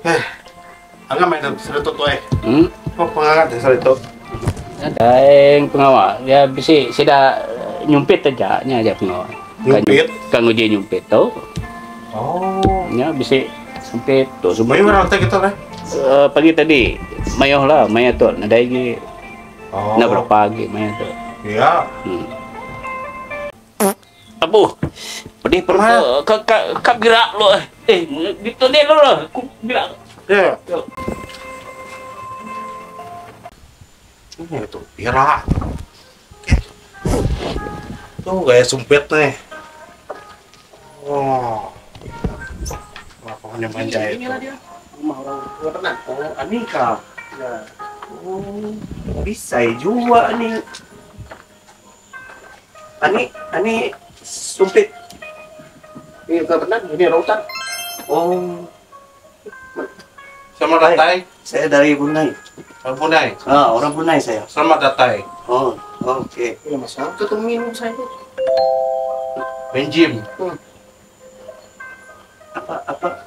Eh, angga main seretot tuh Kok pengangat ya seretot? Ada yang pengawal, ya bisa sudah nyumpit aja, nya aja pengawal. Nyumpit? Kan uji nyumpit tuh. Oh. Nya bisa sumpit tuh. Semuanya orang teh kita lah. Pagi tadi, mayoh lah, maya tuh, ada lagi. Oh. Nah berapa pagi maya tuh? Iya. Abu, pedih perut kak gerak lo. Gitu deh lo, aku gerak. Ya. Ini tuh Ira. Tuh gaya sumpit nih. Oh. Pohonnya manja itu. Inilah dia rumah orang tua tenang. Oh, Anika. Ya. Oh, bisa juga nih. Ani sumpit. Ini bukan tenang, ini rautan. Oh. Selamat datang. Saya dari Brunei. Orang Brunei. Orang Brunei saya. Selamat datang. Oh, oke. Ini masalah tuh minum saya tuh. Main gym.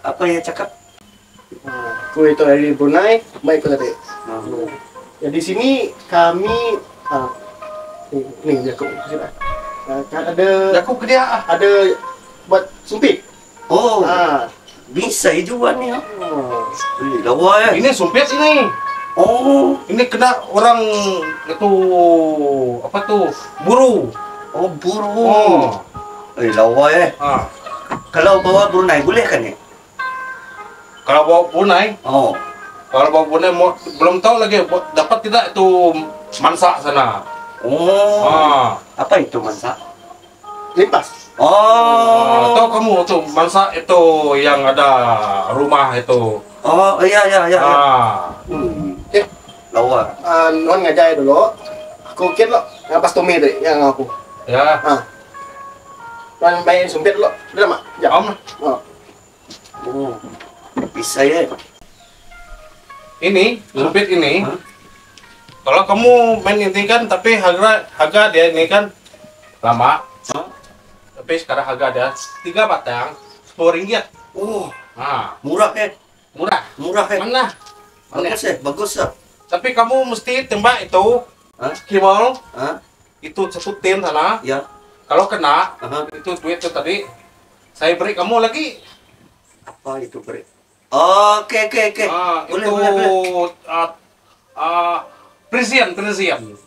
Apa ya cakap? Aku itu dari Brunei, baik tadi. Ya di sini kami nih Jakub sini. Aku ke dia. Ada buat sumpit. Oh, Ah. bisa juga nih. Oh. Lawa ya. Ini sumpit ini. Oh, Ini kena orang itu apa tuh? Buru. oh buru. Oh. Lawa ya. Ah. Kalau bawa Brunei boleh kan ya? Kalau bawa Brunei, Oh, kalau bawa Brunei belum tahu lagi dapat tidak itu mansa sana. oh. Ah. Apa itu mansa? Limpas. Oh, Tahu kamu tuh mansa itu yang ada rumah itu. oh iya. Ah. Oke. Lawa. Non ngajai dulu. Aku kira lo ngapas Tommy tadi yang aku. Ya. Non main sumpit lo. Udah mak. Ya. Om, Oh. Oh, bisa ya. ini sumpit ini. Hah? Kalau kamu main ini kan, tapi harga dia ini kan lama. Hah? Tapi sekarang harga ada 3 batang 10 ringgit. Oh, Nah, murah ya. murah. Murah ya. Mana? Bagus ya, bagus ya. Tapi kamu mesti tembak itu Hah? kimol Hah? itu satu tim sana. Ya. Kalau kena Aha. itu duit itu tadi saya beri kamu lagi. Apa itu beri? Oke. Itu Boleh. presian.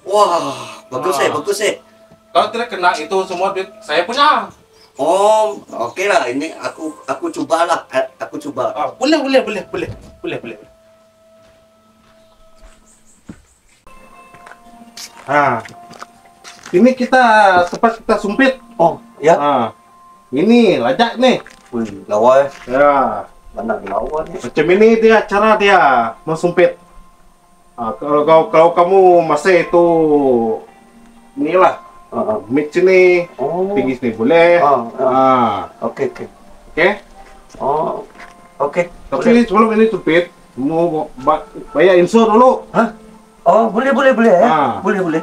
Wah, bagus ya, bagus ya. Kalau tidak kena itu semua duit saya punya. Oh, oke lah. Ini aku cobalah. Aku coba. Boleh. Ini tempat kita sumpit. Oh, ya. Ini lajak nih. Wih, lawa ya. Ya, Benar lawa nih. macam ini dia cara dia mau sumpit. Kalau kamu masih itu inilah mix ini Oh. tinggi sini boleh. Oke. Oke. Oh, oke. Tapi sebelum ini sumpit, mau bayar insur dulu. Hah? Oh, boleh ya. Boleh.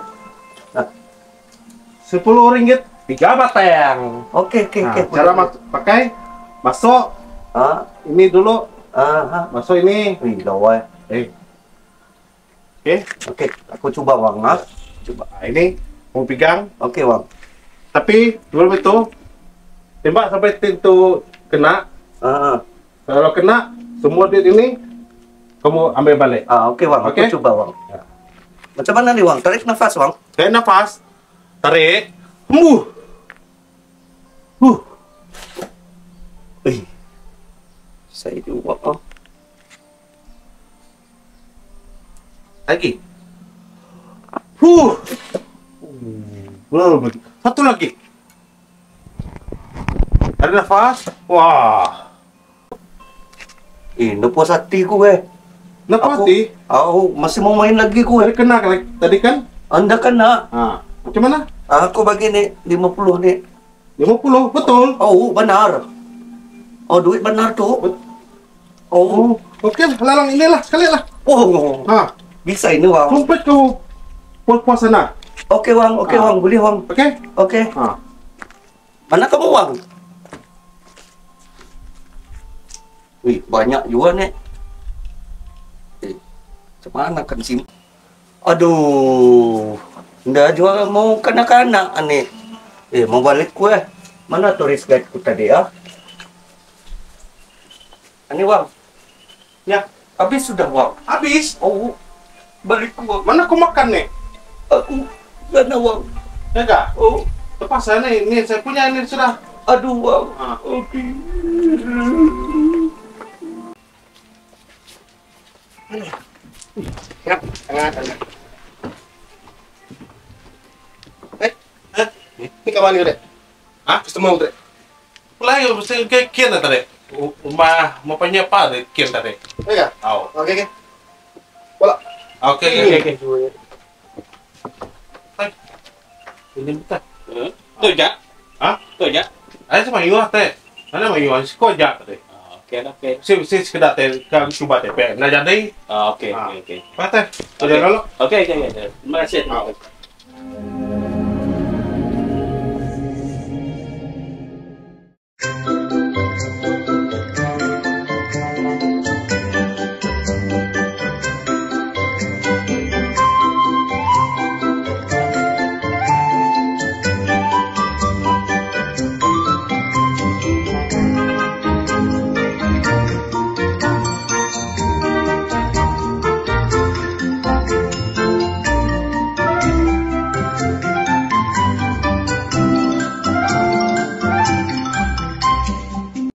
10 ringgit 3 batang. Oke. Cara pakai masuk ini dulu, masuk ini. Wih, lawa ya. Oke. Oke, aku coba bang. Coba. Ini mau pegang. Oke bang. Tapi sebelum itu tembak sampai itu kena. Kalau kena semua duit ini kamu ambil balik. Oke bang. Oke. Aku coba bang. Ya. Macam mana nih bang? Tarik nafas bang. Tarik nafas, tarik, hembuh. Saya juga. Oh. Lagi. Satu lagi. Tarik nafas. Wah. Ini puas hati gue. Nafas sih. Aku masih mau main lagi gue. Kena tadi kan? Anda kena. Macam mana? Aku bagi nih 50 nih. 50, betul. Oh, benar. Oh, duit benar tuh. Oh. Oke, lalang inilah sekali lah. Oh. Bisa ini, Bang. Sumpit kau puas sana. Oke, Bang. Oke, Bang. Boleh, Bang. Oke? Oke. Mana kamu, Bang? Wih, banyak juga nih. Mana kan sim? Aduh, ndak juga mau kanak-kanak aneh. Mau balik kue. Mana turis guide ku tadi ya? Ani Wang. Ya, Habis sudah Wang. habis. Oh, balik ku Wang. Mana aku makan nih? Aku mana Wang? Ya enggak? Oh, Lepas saya nih, ini saya punya ini sudah. aduh Wang. Ah. Oke. Ya, tengah. Ini kawan ni, Dek. Hah? Customer, Dek. Mulai mesti kayak kian tadi. Mau punya apa deh kian tadi? Ya, Oh, oke. Bola. oke. Ini betul. Tuh jak. Hah? Tuh jak. Ada cuma yuah teh. Mana mau yuah sekolah aja tadi. Oke. Si sekedar teh kan coba teh. Nah jadi, Oke. apa teh? Udah dulu. Oke. Terima kasih.